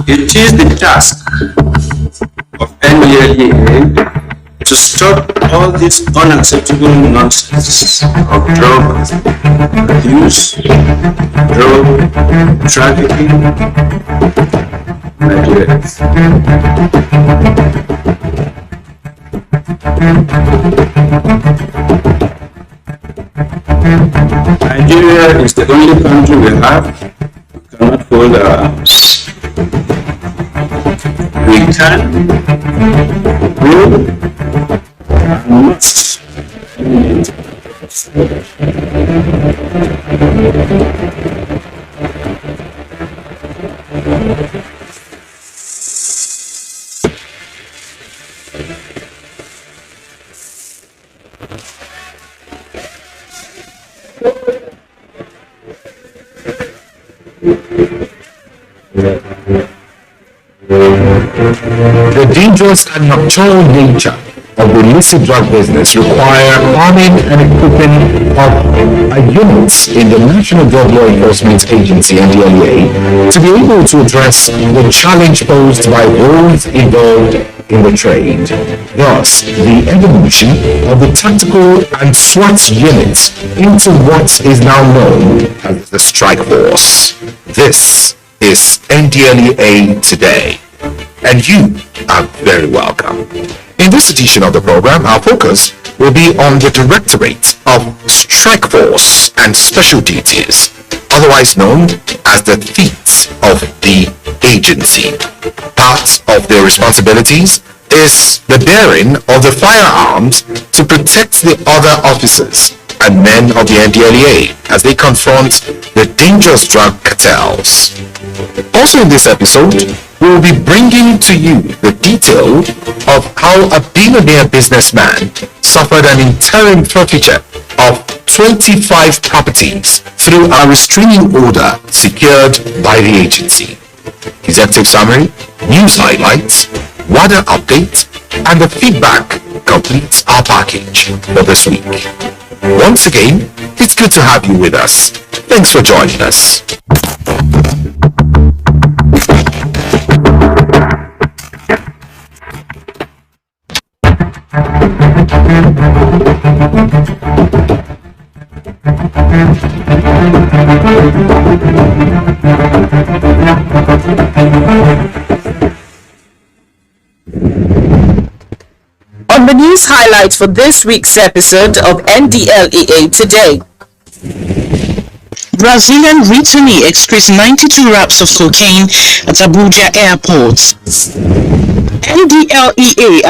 It is the task of Ndlea to stop all this unacceptable nonsense of drug abuse, drug trafficking, Nigeria. Nigeria is the only country we have. We cannot hold our arms. We can, will, and must. The dangerous and nocturnal nature of the illicit drug business require arming and equipping of units in the National Drug Law Enforcement Agency (Ndlea) to be able to address the challenge posed by those involved in the trade. Thus, the evolution of the tactical and SWAT units into what is now known as the Strike Force. This is Ndlea Today, and you are very welcome. In this edition of the program, our focus will be on the Directorate of Strike Force and Special Duties, otherwise known as the feet of the agency. Part of their responsibilities is the bearing of the firearms to protect the other officers and men of the Ndlea as they confront the dangerous drug cartels. Also in this episode, we will be bringing to you the detail of how a billionaire businessman suffered an interim forfeiture of 25 properties through a restraining order secured by the agency. Executive summary, news highlights, weather update, and the feedback completes our package for this week. Once again, it's good to have you with us. Thanks for joining us. On the news highlights for this week's episode of Ndlea Today. Brazilian returnee excretes 92 wraps of cocaine at Abuja airport. Ndlea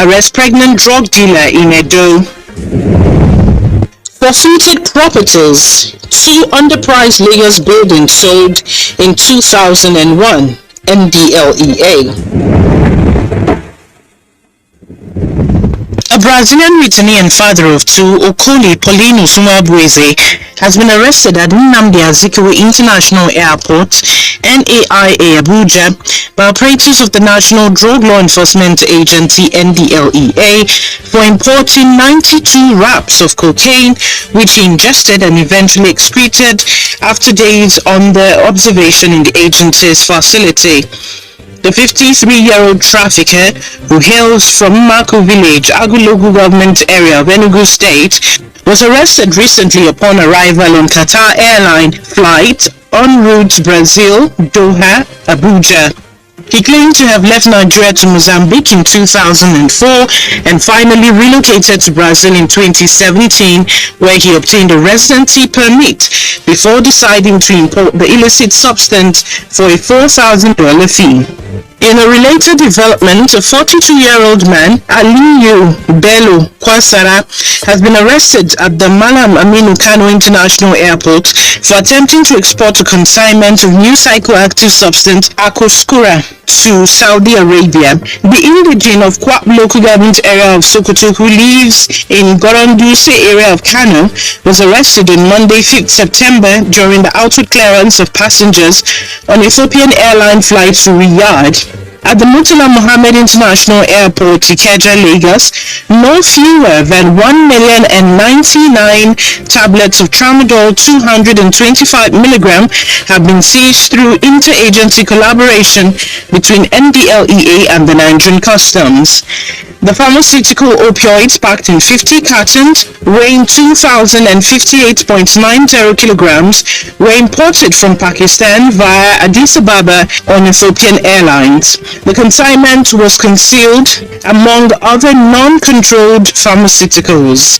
arrests pregnant drug dealer in Edo. Forfeited properties. 2 underpriced Lagos buildings sold in 2001. Ndlea. A Brazilian returnee and father of 2, Okoli Paulino Sumabweze, has been arrested at Nnamdi Azikiwe International Airport, NAIA Abuja, by operators of the National Drug Law Enforcement Agency (Ndlea) for importing 92 wraps of cocaine, which he ingested and eventually excreted after days under observation in the agency's facility. The 53-year-old trafficker, who hails from Mako Village, Agulogu government area of Enugu State, was arrested recently upon arrival on Qatar Airline flight en route Brazil, Doha, Abuja. He claimed to have left Nigeria to Mozambique in 2004 and finally relocated to Brazil in 2017, where he obtained a residency permit before deciding to import the illicit substance for a $4,000 fee. In a related development, a 42-year-old man, Aliyu Bello Kwansara, has been arrested at the Malam Aminu Kano International Airport for attempting to export a consignment of new psychoactive substance, Akoskura, to Saudi Arabia. The indigene of Kwap local government area of Sokoto, who lives in Goronduse area of Kano, was arrested on Monday, 5th September during the outward clearance of passengers on Ethiopian airline flight to Riyadh. At the Murtala Mohammed International Airport, Ikeja, Lagos, no fewer than 1,099 tablets of tramadol 225 milligram have been seized through interagency collaboration between Ndlea and the Nigerian Customs. The pharmaceutical opioids packed in 50 cartons, weighing 2,058.90 kilograms, were imported from Pakistan via Addis Ababa on Ethiopian Airlines. The consignment was concealed among other non-controlled pharmaceuticals.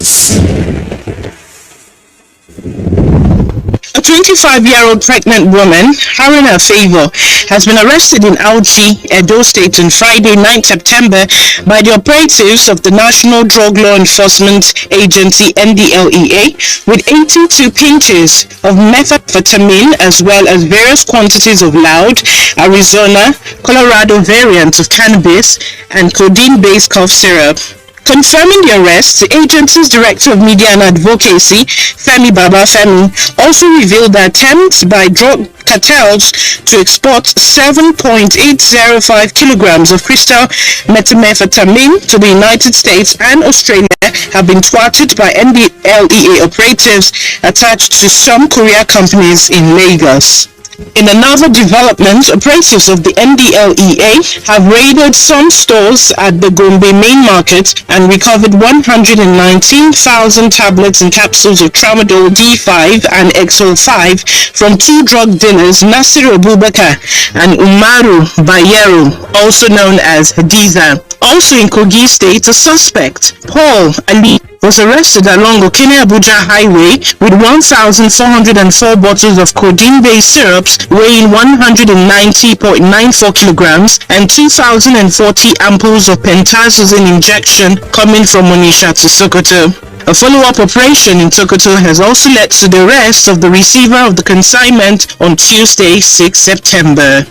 A 25-year-old pregnant woman, Haruna Favor, has been arrested in Auchi, Edo State on Friday, 9 September by the operatives of the National Drug Law Enforcement Agency (NDLEA) with 82 pinches of methamphetamine as well as various quantities of loud Arizona, Colorado variants of cannabis and codeine-based cough syrup. Confirming the arrest, the agency's Director of Media and Advocacy, Femi Babafemi, also revealed that attempts by drug cartels to export 7.805 kilograms of crystal methamphetamine to the United States and Australia have been thwarted by NDLEA operatives attached to some courier companies in Lagos. In another development, operatives of the NDLEA have raided some stores at the Gombe main market and recovered 119,000 tablets and capsules of tramadol D5 and XO5 from two drug dealers, Nasiru Abubakar and Umaru Bayero, also known as Hadiza. Also in Kogi State, a suspect, Paul Ali, was arrested along Okene-Abuja Highway with 1,404 bottles of codeine-based syrups weighing 190.94 kilograms and 2,040 ampoules of pentazocine injection coming from Onitsha to Sokoto. A follow-up operation in Sokoto has also led to the arrest of the receiver of the consignment on Tuesday, 6 September.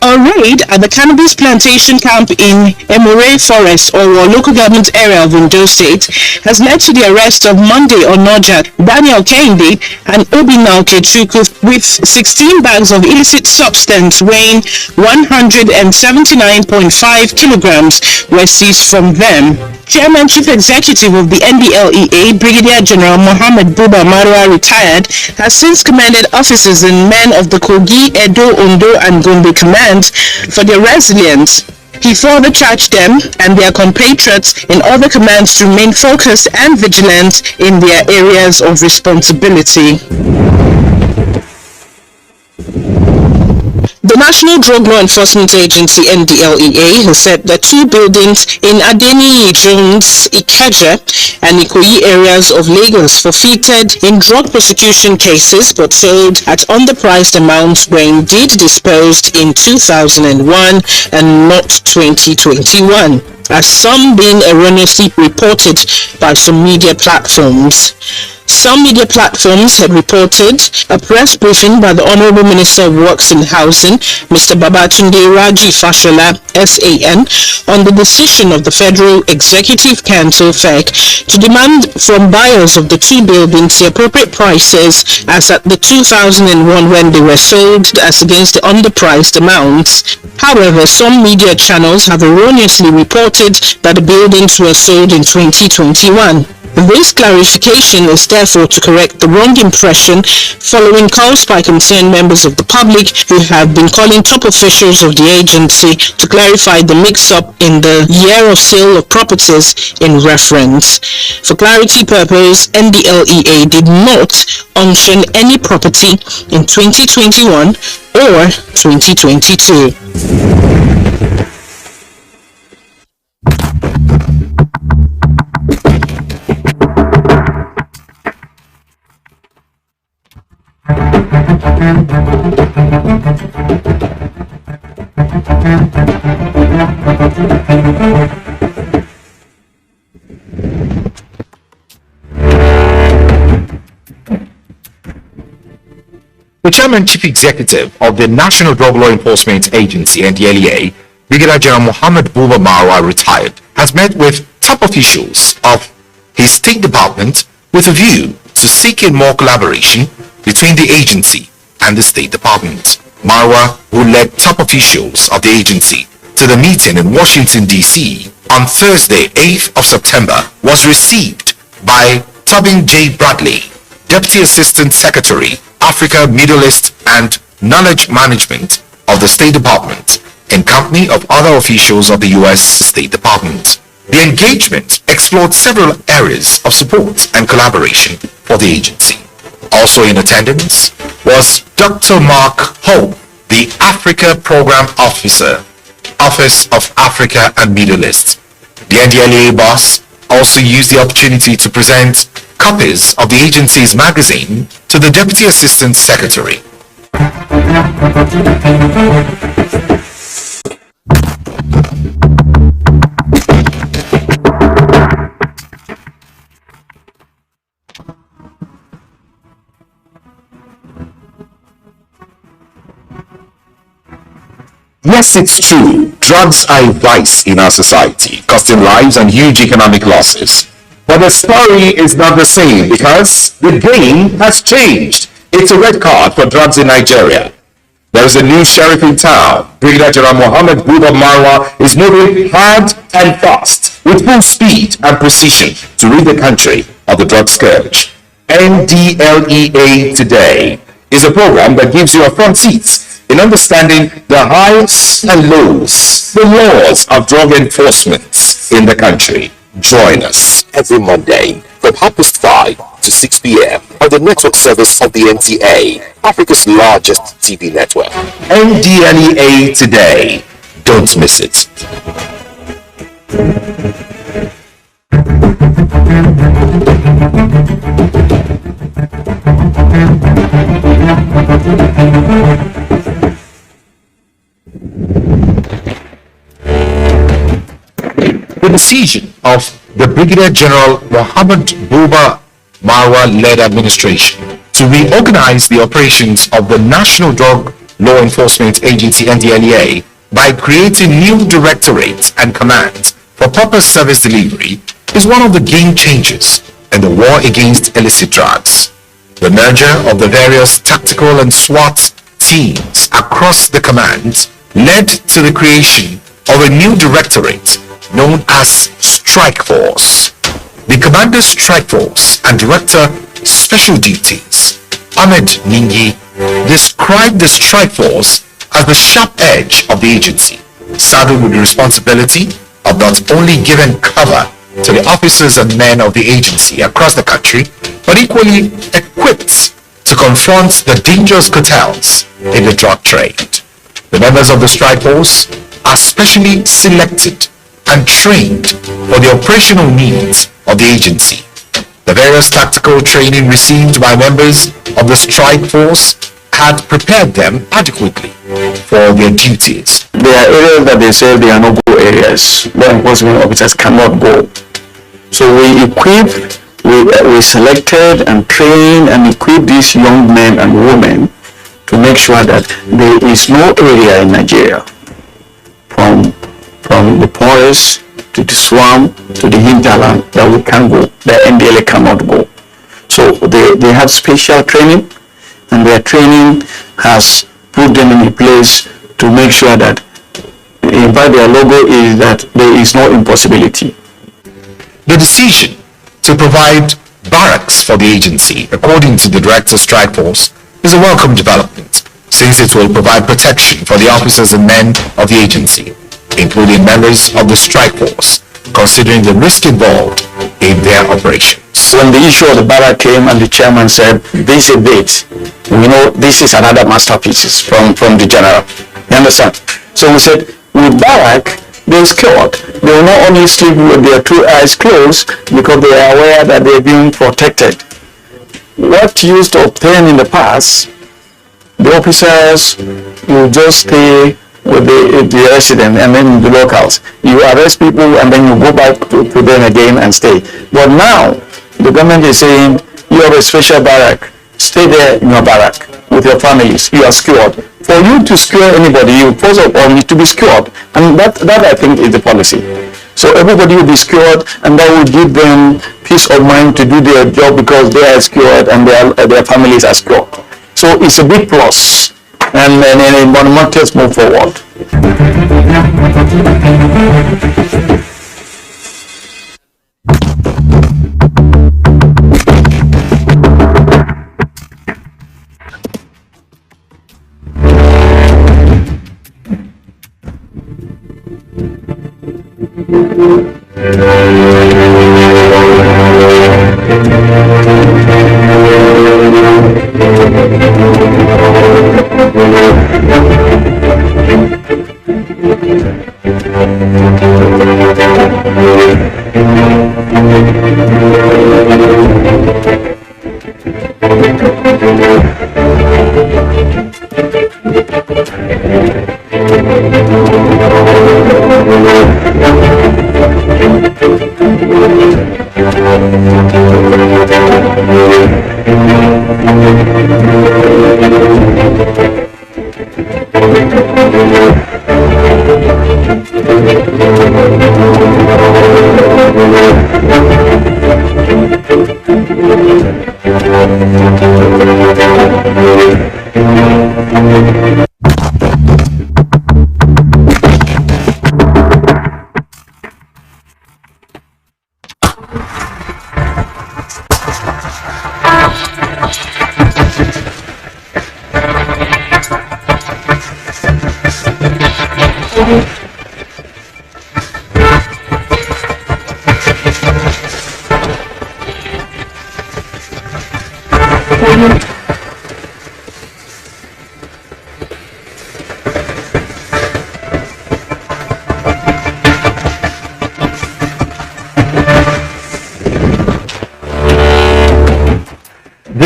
A raid at the cannabis plantation camp in Emure Forest or local government area of Ondo State has led to the arrest of Monday Onoja, Daniel Kehinde and Obinna Okechukwu with 16 bags of illicit substance weighing 179.5 kilograms were seized from them. Chairman Chief Executive of the NDLEA, Brigadier General Mohammed Buba Marwa, retired, has since commended officers and men of the Kogi, Edo, Ondo and Gombe commands for their resilience. He further charged them and their compatriots in other commands to remain focused and vigilant in their areas of responsibility. The National Drug Law Enforcement Agency (NDLEA) has said that two buildings in Adeni, Jones, Ikeja and Ikoyi areas of Lagos forfeited in drug prosecution cases but sold at underpriced amounts were indeed disposed in 2001 and not 2021, as some being erroneously reported by some media platforms. Some media platforms had reported a press briefing by the Honorable Minister of Works and Housing, Mr. Babatunde Raji Fashola, SAN, on the decision of the Federal Executive Council (FEC) to demand from buyers of the two buildings the appropriate prices as at the 2001 when they were sold as against the underpriced amounts. However, some media channels have erroneously reported that the buildings were sold in 2021. This clarification is therefore to correct the wrong impression following calls by concerned members of the public who have been calling top officials of the agency to clarify the mix-up in the year of sale of properties in reference. For clarity purpose, NDLEA did not auction any property in 2021 or 2022. The Chairman Chief Executive of the National Drug Law Enforcement Agency (NDLEA), Brigadier General Mohammed Buba Marwa, retired, has met with top officials of his State Department with a view to seeking more collaboration between the agency and the State Department. Marwa, who led top officials of the agency to the meeting in Washington, D.C. on Thursday, 8th of September, was received by Tobin J. Bradley, Deputy Assistant Secretary, Africa, Middle East, and Knowledge Management of the State Department, in company of other officials of the U.S. State Department. The engagement explored several areas of support and collaboration for the agency. Also in attendance was Dr. Mark Hope, the Africa Program Officer, Office of Africa and Middle East. The NDLEA boss also used the opportunity to present copies of the agency's magazine to the Deputy Assistant Secretary. Yes, it's true. Drugs are a vice in our society, costing lives and huge economic losses. But the story is not the same because the game has changed. It's a red card for drugs in Nigeria. There is a new sheriff in town. Brigadier General Mohammed Buba Marwa is moving hard and fast with full speed and precision to rid the country of the drug scourge. Ndlea Today is a program that gives you a front seat in understanding the highs and lows, the laws of drug enforcement in the country. Join us every Monday from 5:30 to 6 p.m. on the network service of the NTA, Africa's largest TV network. Ndlea Today. Don't miss it. The decision of the Brigadier General Mohammed Buba Marwa-led administration to reorganize the operations of the National Drug Law Enforcement Agency NDLEA by creating new directorates and commands for proper service delivery is one of the game changers in the war against illicit drugs. The merger of the various tactical and SWAT teams across the command led to the creation of a new directorate known as Strike Force. The Commander Strike Force and Director Special Duties, Ahmed Ningi, described the Strike Force as the sharp edge of the agency, saddled with the responsibility of not only giving cover to the officers and men of the agency across the country, but equally equipped to confront the dangerous cartels in the drug trade. The members of the Strike Force are specially selected and trained for the operational needs of the agency. The various tactical training received by members of the Strike Force had prepared them adequately for their duties. There are areas that they say they are no-go areas. Law enforcement officers cannot go. So we selected and trained and equipped these young men and women to make sure that there is no area in Nigeria, from the forest to the swamp to the hinterland, that we can go, that NDLEA cannot go. So they have special training, and their training has put them in a place to make sure that, in fact, their logo is that there is no impossibility. The decision to provide barracks for the agency, according to the Director Strike Force, is a welcome development, since it will provide protection for the officers and men of the agency, including members of the Strike Force, considering the risk involved in their operations. When the issue of the barrack came and the chairman said, this is a bit, we know this is another masterpiece from the general. You understand? So we said, with barrack, they're scared. They will not only sleep with their two eyes closed because they are aware that they're being protected. What used to obtain in the past, the officers will just stay with the resident and then the locals. You arrest people and then you go back to them again and stay. But now, the government is saying, you have a special barrack. Stay there in your barrack with your families. You are secured. For you to secure anybody, you first of all need to be secured. And that I think is the policy. So everybody will be secured, and that will give them peace of mind to do their job because they are secured and their families are secured. So it's a big plus. And a monumental move forward.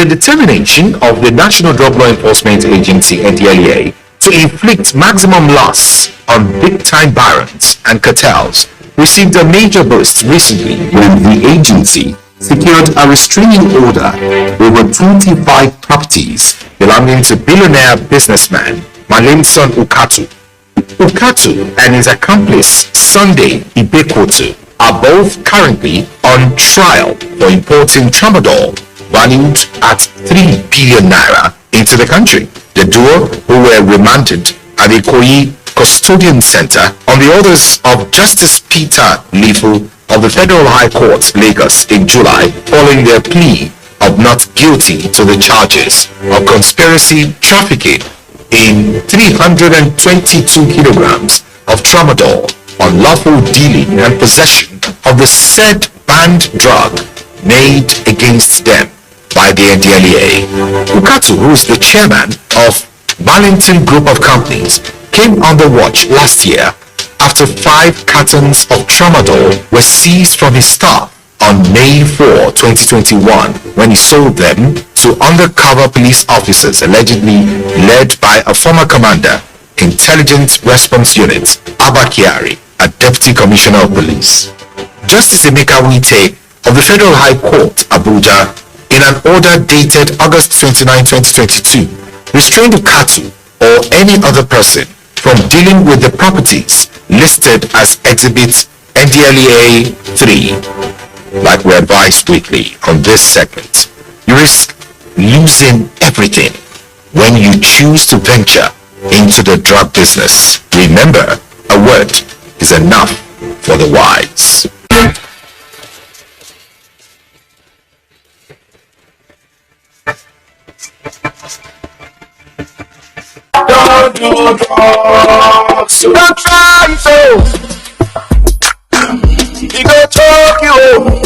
The determination of the National Drug Law Enforcement Agency (Ndlea) to inflict maximum loss on big-time barons and cartels received a major boost recently when the agency secured a restraining order over 25 properties belonging to billionaire businessman Malimson Ukatu. Ukatu and his accomplice Sunday Ibekotu are both currently on trial for importing tramadol valued at 3 billion naira into the country. The duo, who were remanded at the Ikoyi Custodian Center on the orders of Justice Peter Lifu of the Federal High Court, Lagos, in July, following their plea of not guilty to the charges of conspiracy, trafficking in 322 kilograms of tramadol, unlawful dealing and possession of the said banned drug made against them by the Ndlea. Ukatu, who is the chairman of Valentin Group of Companies, came on the watch last year after 5 cartons of tramadol were seized from his staff on May 4, 2021, when he sold them to undercover police officers allegedly led by a former commander, Intelligence Response Unit, Abakiari, a Deputy Commissioner of Police. Justice Emeka Wite of the Federal High Court, Abuja, in an order dated August 29, 2022, restrained Ukatu or any other person from dealing with the properties listed as Exhibit Ndlea 3. Like we advised weekly on this segment, you risk losing everything when you choose to venture into the drug business. Remember, a word is enough for the wise. Don't do drugs, don't try to. He go choke you,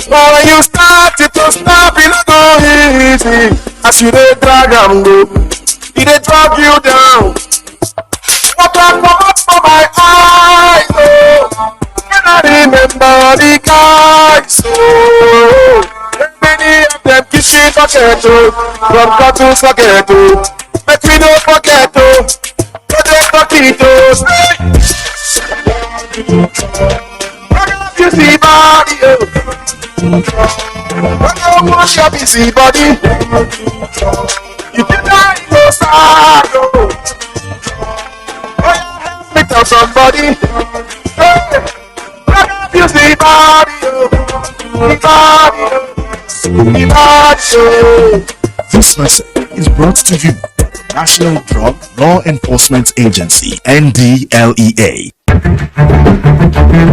but when you start it to stop, it not go easy. As you dey drag am go, he dey drag you down. Water comot for my eye, oh. Can I remember the guys, oh. Many of them kissing forget, oh. From cattle forget, oh. Make we don't forget, oh. Don't forget, oh. You see body, oh. Don't wash your busy body. You can die so sad, oh. Help me tell somebody. Hey, you see body, oh. Body, oh. Body, oh. This message is brought to you by the National Drug Law Enforcement Agency, NDLEA. The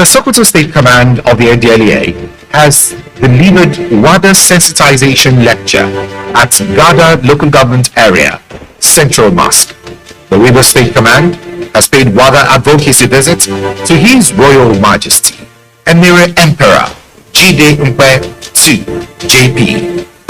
Sokoto State Command of the NDLEA has delivered WADA sensitization lecture at Gada Local Government Area, Central Mosque. The Rivers State Command has paid WADA advocacy visit to His Royal Majesty, Emir Emperor Jide Mpe II, JP,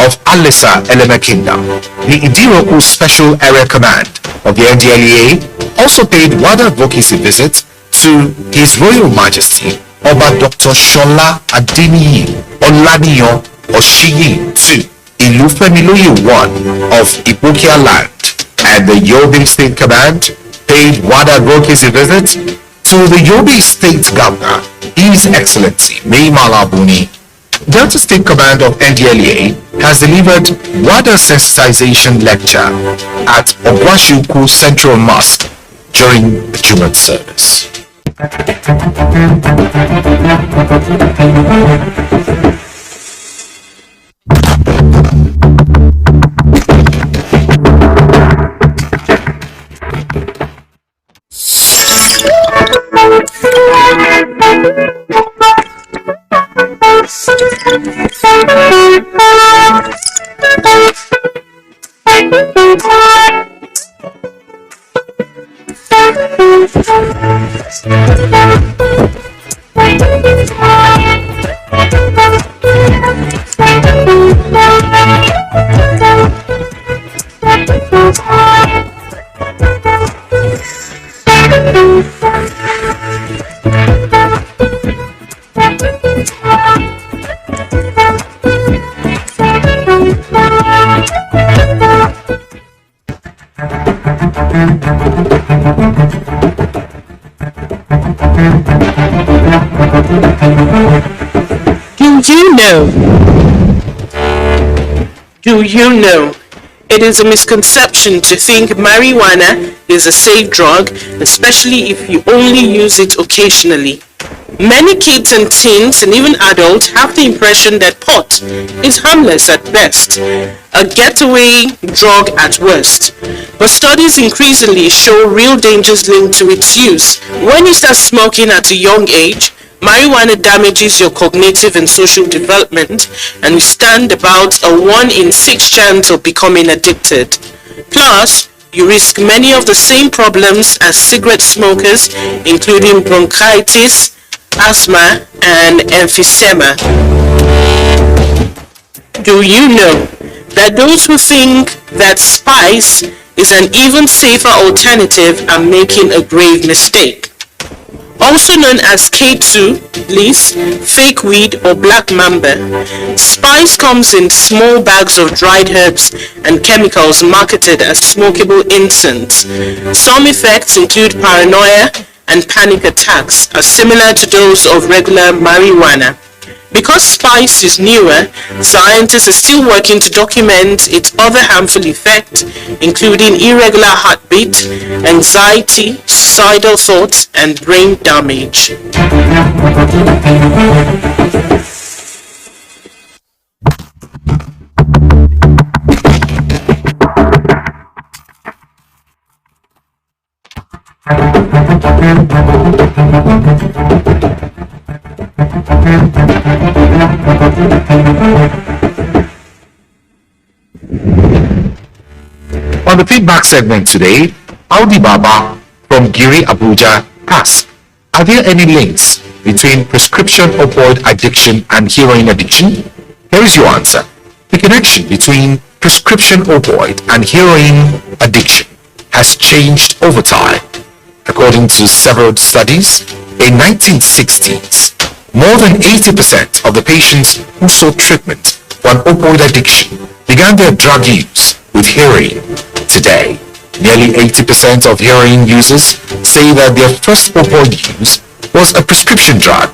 of Alisa Eleme Kingdom. The Idiroku Special Area Command of the NDLEA also paid WADA advocacy visit to His Royal Majesty Oba Dr. Shola Adeniyi Olaniyan Oshiyi II, Ilufemiloye I of Ipokia Land, and the Yobe State Command paid WADA advocacy visit to the Yobe State Governor, His Excellency Mai Mala Buni. Delta State Command of NDLEA has delivered WADA sensitization lecture at Ogwashuku Central Mosque during the Jumat service. Do you know? It is a misconception to think marijuana is a safe drug, especially if you only use it occasionally. Many kids and teens and even adults have the impression that pot is harmless at best, a getaway drug at worst. But studies increasingly show real dangers linked to its use. When you start smoking at a young age, marijuana damages your cognitive and social development, and you stand about a 1 in 6 chance of becoming addicted. Plus, you risk many of the same problems as cigarette smokers, including bronchitis, asthma, and emphysema. Do you know that those who think that spice is an even safer alternative are making a grave mistake? Also known as K2, leaf, fake weed, or black mamba, spice comes in small bags of dried herbs and chemicals marketed as smokable incense. Some effects include paranoia and panic attacks, are similar to those of regular marijuana. Because spice is newer, scientists are still working to document its other harmful effects, including irregular heartbeat, anxiety, suicidal thoughts, and brain damage. On the feedback segment today, Audi Baba from Giri, Abuja asks, are there any links between prescription opioid addiction and heroin addiction? Here is your answer. The connection between prescription opioid and heroin addiction has changed over time. According to several studies, in 1960s, more than 80% of the patients who sought treatment for an opioid addiction began their drug use with heroin. Today, nearly 80% of heroin users say that their first opioid use was a prescription drug.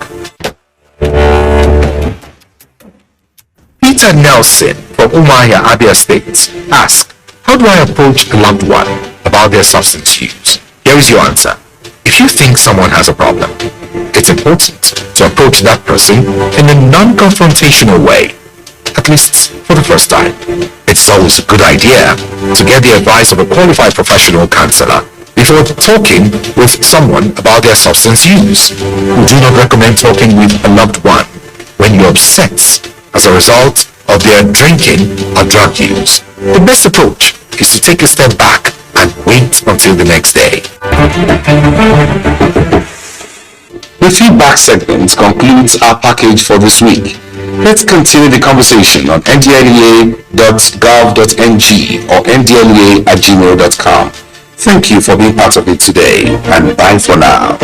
Peter Nelson from Umuahia, Abia State asks, how do I approach a loved one about their substance use? Here is your answer. If you think someone has a problem, it's important to approach that person in a non-confrontational way, at least for the first time. It's always a good idea to get the advice of a qualified professional counselor before talking with someone about their substance use. We do not recommend talking with a loved one when you're upset as a result of their drinking or drug use. The best approach is to take a step back and wait until the next day. The feedback segment concludes our package for this week. Let's continue the conversation on ndlea.gov.ng or ndlea@gmail.com. Thank you for being part of it today, and bye for now.